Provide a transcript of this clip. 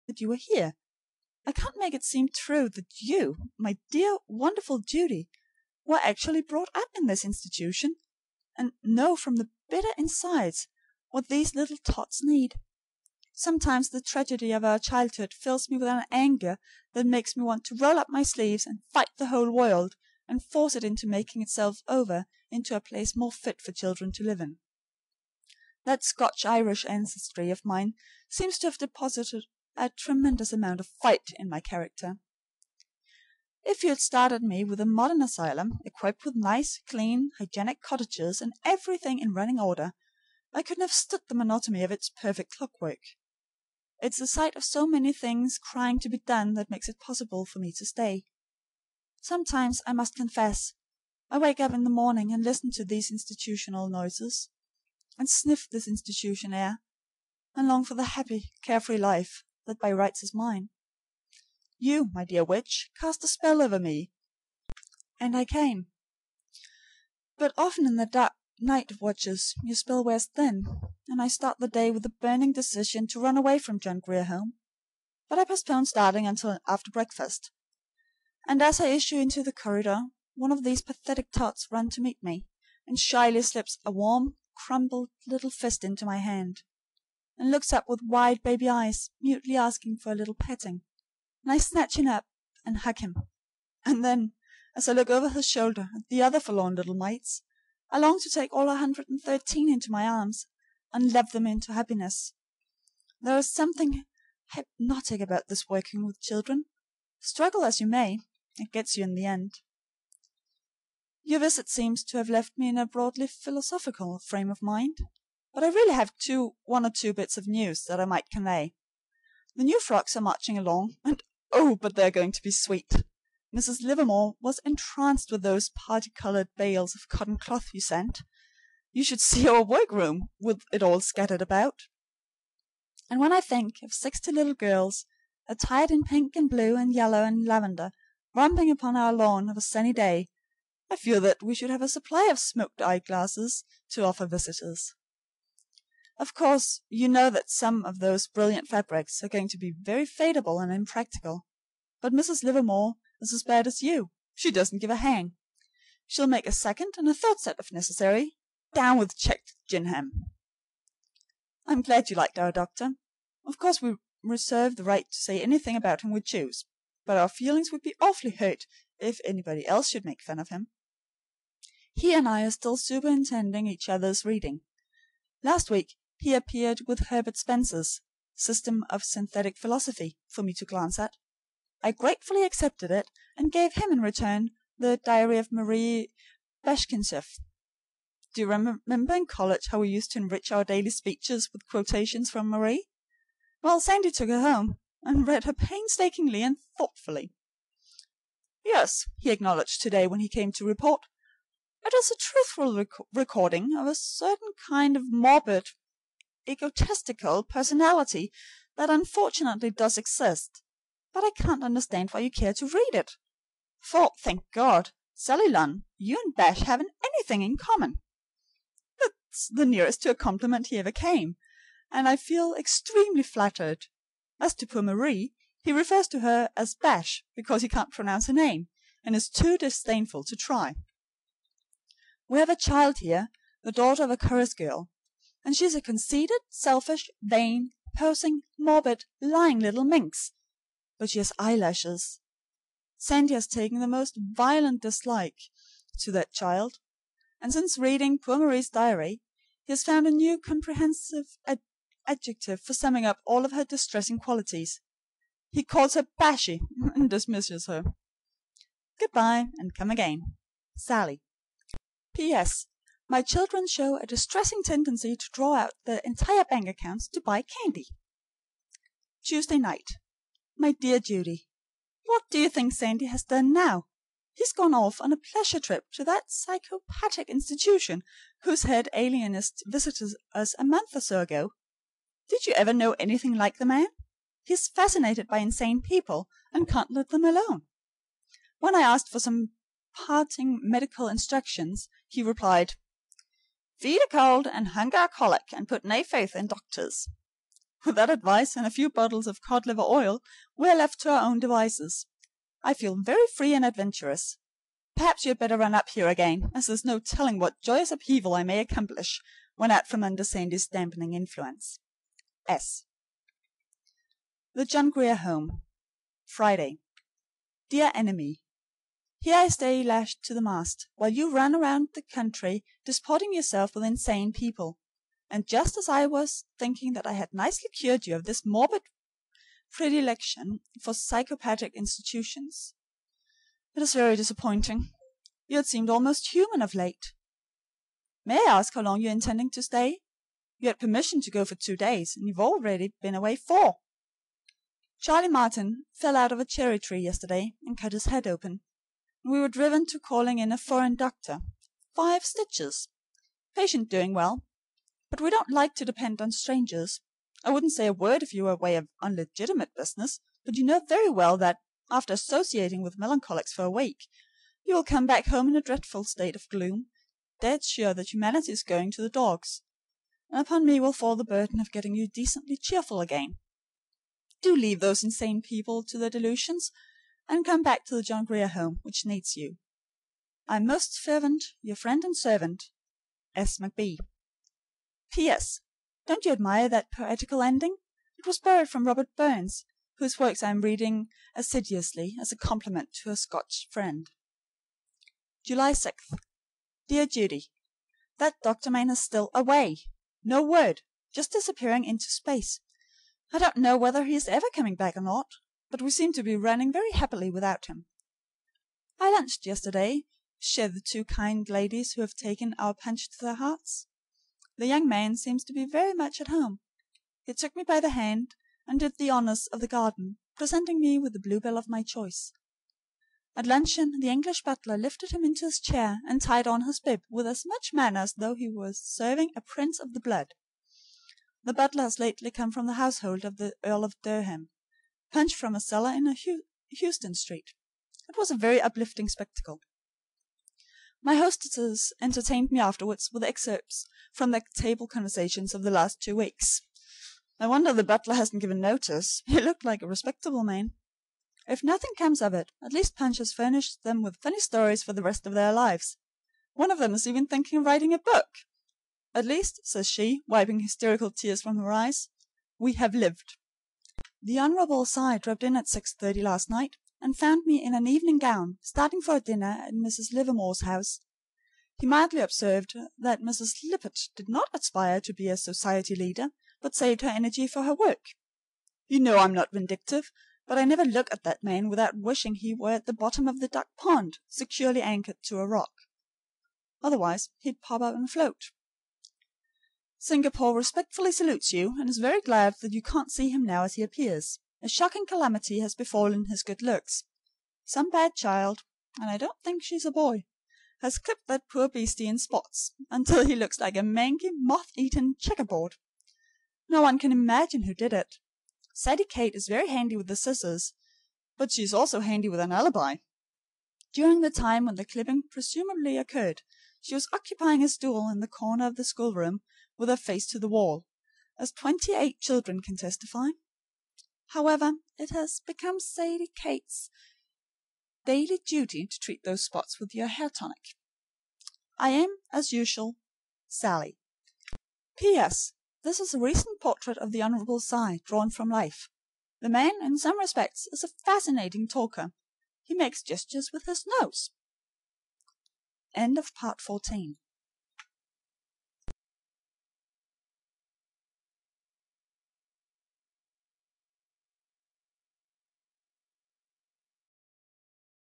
that you were here. I can't make it seem true that you, my dear, wonderful Judy, were actually brought up in this institution, and know from the bitter insides what these little tots need. Sometimes the tragedy of our childhood fills me with an anger that makes me want to roll up my sleeves and fight the whole world, and force it into making itself over into a place more fit for children to live in. That Scotch-Irish ancestry of mine seems to have deposited a tremendous amount of fight in my character. If you had started me with a modern asylum, equipped with nice, clean, hygienic cottages, and everything in running order, I couldn't have stood the monotony of its perfect clockwork. It's the sight of so many things crying to be done that makes it possible for me to stay. Sometimes, I must confess, I wake up in the morning and listen to these institutional noises, and sniff this institution air, and long for the happy, carefree life that by rights is mine. You, my dear witch, cast a spell over me, and I came. But often in the dark night watches your spell wears thin, and I start the day with the burning decision to run away from John Grier Home. But I postpone starting until after breakfast, and as I issue into the corridor, one of these pathetic tots runs to meet me, and shyly slips a warm, crumpled little fist into my hand, and looks up with wide baby eyes, mutely asking for a little petting, and I snatch him up and hug him. And then, as I look over his shoulder at the other forlorn little mites, I long to take all 113 into my arms and love them into happiness. There is something hypnotic about this working with children. Struggle as you may, it gets you in the end. Your visit seems to have left me in a broadly philosophical frame of mind, but I really have one or two bits of news that I might convey. The new frocks are marching along, and oh, but they're going to be sweet! Mrs. Livermore was entranced with those parti-colored bales of cotton cloth you sent. You should see our workroom, with it all scattered about. And when I think of 60 little girls, attired in pink and blue and yellow and lavender, romping upon our lawn of a sunny day, I feel that we should have a supply of smoked eyeglasses to offer visitors. Of course, you know that some of those brilliant fabrics are going to be very fadeable and impractical, but Mrs. Livermore is as bad as you. She doesn't give a hang. She'll make a second and a third set if necessary. Down with checked gingham. I'm glad you liked our doctor. Of course, we reserve the right to say anything about him we choose, but our feelings would be awfully hurt if anybody else should make fun of him. He and I are still superintending each other's reading. Last week he appeared with Herbert Spencer's System of Synthetic Philosophy for me to glance at. I gratefully accepted it, and gave him in return the Diary of Marie Bashkirtseff. Do you remember in college how we used to enrich our daily speeches with quotations from Marie? Well, Sandy took her home, and read her painstakingly and thoughtfully. Yes, he acknowledged today when he came to report, it is a truthful recording of a certain kind of morbid, egotistical personality that unfortunately does exist. But I can't understand why you care to read it. For, thank God, Sally Lunn, you and Bash haven't anything in common. That's the nearest to a compliment he ever came, and I feel extremely flattered. As to poor Marie, he refers to her as Bash because he can't pronounce her name, and is too disdainful to try. We have a child here, the daughter of a chorus girl, and she's a conceited, selfish, vain, posing, morbid, lying little minx. But she has eyelashes. Sandy has taken the most violent dislike to that child, and since reading poor Marie's diary, he has found a new comprehensive adjective for summing up all of her distressing qualities. He calls her Bashy, and dismisses her. Goodbye, and come again. Sally. P.S. My children show a distressing tendency to draw out their entire bank accounts to buy candy. Tuesday night. My dear Judy, what do you think Sandy has done now? He's gone off on a pleasure trip to that psychopathic institution whose head alienist visited us a month or so ago. Did you ever know anything like the man? He's fascinated by insane people and can't let them alone. When I asked for some parting medical instructions, he replied, "Feed a cold and hunger a colic, and put nae faith in doctors." With that advice and a few bottles of cod liver oil, we are left to our own devices. I feel very free and adventurous. Perhaps you had better run up here again, as there's no telling what joyous upheaval I may accomplish when out from under Sandy's dampening influence. S. The John Grier Home, Friday. Dear Enemy, here I stay lashed to the mast, while you run around the country disporting yourself with insane people, and just as I was thinking that I had nicely cured you of this morbid predilection for psychopathic institutions. It is very disappointing. You had seemed almost human of late. May I ask how long you are intending to stay? You had permission to go for 2 days, and you've already been away 4. Charlie Martin fell out of a cherry tree yesterday and cut his head open, and we were driven to calling in a foreign doctor. 5 stitches. Patient doing well, but we don't like to depend on strangers. I wouldn't say a word if you were away of unlegitimate business, but you know very well that, after associating with melancholics for a week, you will come back home in a dreadful state of gloom, dead sure that humanity is going to the dogs, and upon me will fall the burden of getting you decently cheerful again. Do leave those insane people to their delusions, and come back to the John Grier Home, which needs you. I am most fervent, your friend and servant, S. McB. P.S. Don't you admire that poetical ending? It was borrowed from Robert Burns, whose works I am reading assiduously as a compliment to a Scotch friend. July 6th. Dear Judy, that doctor man is still away. No word. Just disappearing into space. I don't know whether he is ever coming back or not, but we seem to be running very happily without him. I lunched yesterday, shared the 2 kind ladies who have taken our punch to their hearts. The young man seems to be very much at home. He took me by the hand and did the honors of the garden, presenting me with the bluebell of my choice. At luncheon the English butler lifted him into his chair and tied on his bib with as much manner as though he was serving a prince of the blood. The butler has lately come from the household of the Earl of Durham, punch from a cellar in Houston Street. It was a very uplifting spectacle. My hostesses entertained me afterwards with excerpts from their table conversations of the last 2 weeks. I wonder the butler hasn't given notice. He looked like a respectable man. If nothing comes of it, at least Punch has furnished them with funny stories for the rest of their lives. One of them is even thinking of writing a book. At least, says she, wiping hysterical tears from her eyes, we have lived. The Honourable Cy dropped in at 6:30 last night, and found me in an evening gown, starting for a dinner at Mrs. Livermore's house. He mildly observed that Mrs. Lippett did not aspire to be a society leader, but saved her energy for her work. You know I'm not vindictive, but I never look at that man without wishing he were at the bottom of the duck pond, securely anchored to a rock. Otherwise he'd pop up and float. Singapore respectfully salutes you, and is very glad that you can't see him now as he appears. A shocking calamity has befallen his good looks. Some bad child, and I don't think she's a boy, has clipped that poor beastie in spots, until he looks like a mangy, moth-eaten checkerboard. No one can imagine who did it. Sadie Kate is very handy with the scissors, but she is also handy with an alibi. During the time when the clipping presumably occurred, she was occupying a stool in the corner of the schoolroom with her face to the wall, as 28 children can testify. However, it has become Sadie Kate's daily duty to treat those spots with your hair tonic. I am, as usual, Sally. P.S. This is a recent portrait of the Honourable Cy, drawn from life. The man, in some respects, is a fascinating talker. He makes gestures with his nose. End of part 14.